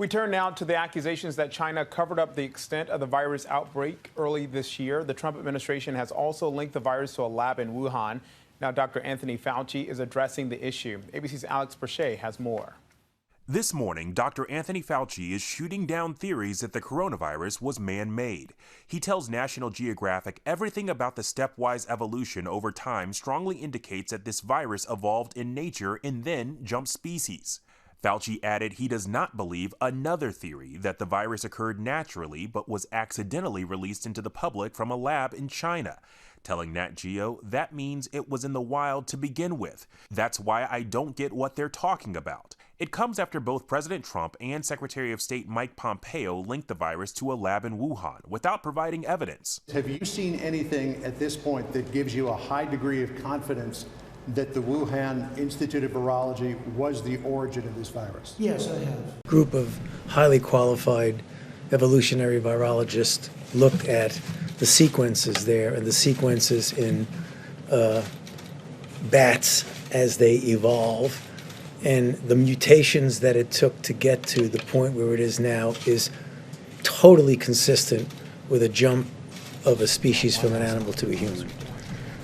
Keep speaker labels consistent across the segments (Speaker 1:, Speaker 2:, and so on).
Speaker 1: We turn now to the accusations that China covered up the extent of the virus outbreak early this year. The Trump administration has also linked the virus to a lab in Wuhan. Now, Dr. Anthony Fauci is addressing the issue. ABC's Alex Brachet has more.
Speaker 2: This morning, Dr. Anthony Fauci is shooting down theories that the coronavirus was man-made. He tells National Geographic everything about the stepwise evolution over time strongly indicates that this virus evolved in nature and then jumped species. Fauci added he does not believe another theory that the virus occurred naturally but was accidentally released into the public from a lab in China. Telling Nat Geo that means it was in the wild to begin with. That's why I don't get what they're talking about. It comes after both President Trump and Secretary of State Mike Pompeo linked the virus to a lab in Wuhan without providing evidence.
Speaker 3: Have you seen anything at this point that gives you a high degree of confidence that the Wuhan Institute of Virology was the origin of this virus?
Speaker 4: Yes, I have. A group of highly qualified evolutionary virologists looked at the sequences there and the sequences in bats as they evolve, and the mutations that it took to get to the point where it is now is totally consistent with a jump of a species from an animal to a human.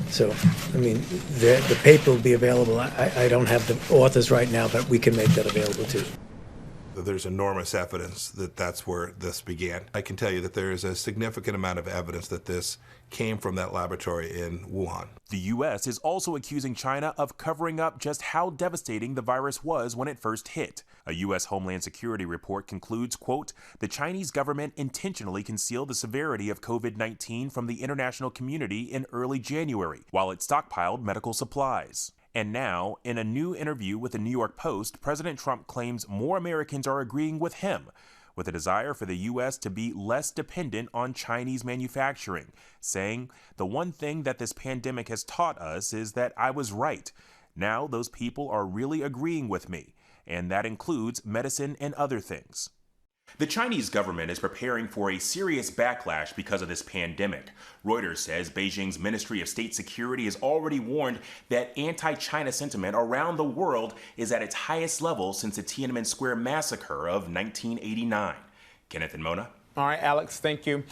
Speaker 4: So, I mean, the paper will be available. I don't have the authors right now, but we can make that available too.
Speaker 5: There's enormous evidence that that's where this began. I can tell you that there is a significant amount of evidence that this came from that laboratory in Wuhan.
Speaker 2: The U.S. is also accusing China of covering up just how devastating the virus was when it first hit. A U.S. Homeland Security report concludes, quote, the Chinese government intentionally concealed the severity of COVID-19 from the international community in early January, while it stockpiled medical supplies. And now, in a new interview with the New York Post, President Trump claims more Americans are agreeing with him, with a desire for the U.S. to be less dependent on Chinese manufacturing, saying, the one thing that this pandemic has taught us is that I was right. Now those people are really agreeing with me, and that includes medicine and other things. The Chinese government is preparing for a serious backlash because of this pandemic. Reuters says Beijing's Ministry of State Security has already warned that anti-China sentiment around the world is at its highest level since the Tiananmen Square massacre of 1989. Kenneth and Mona.
Speaker 1: All right, Alex, thank you.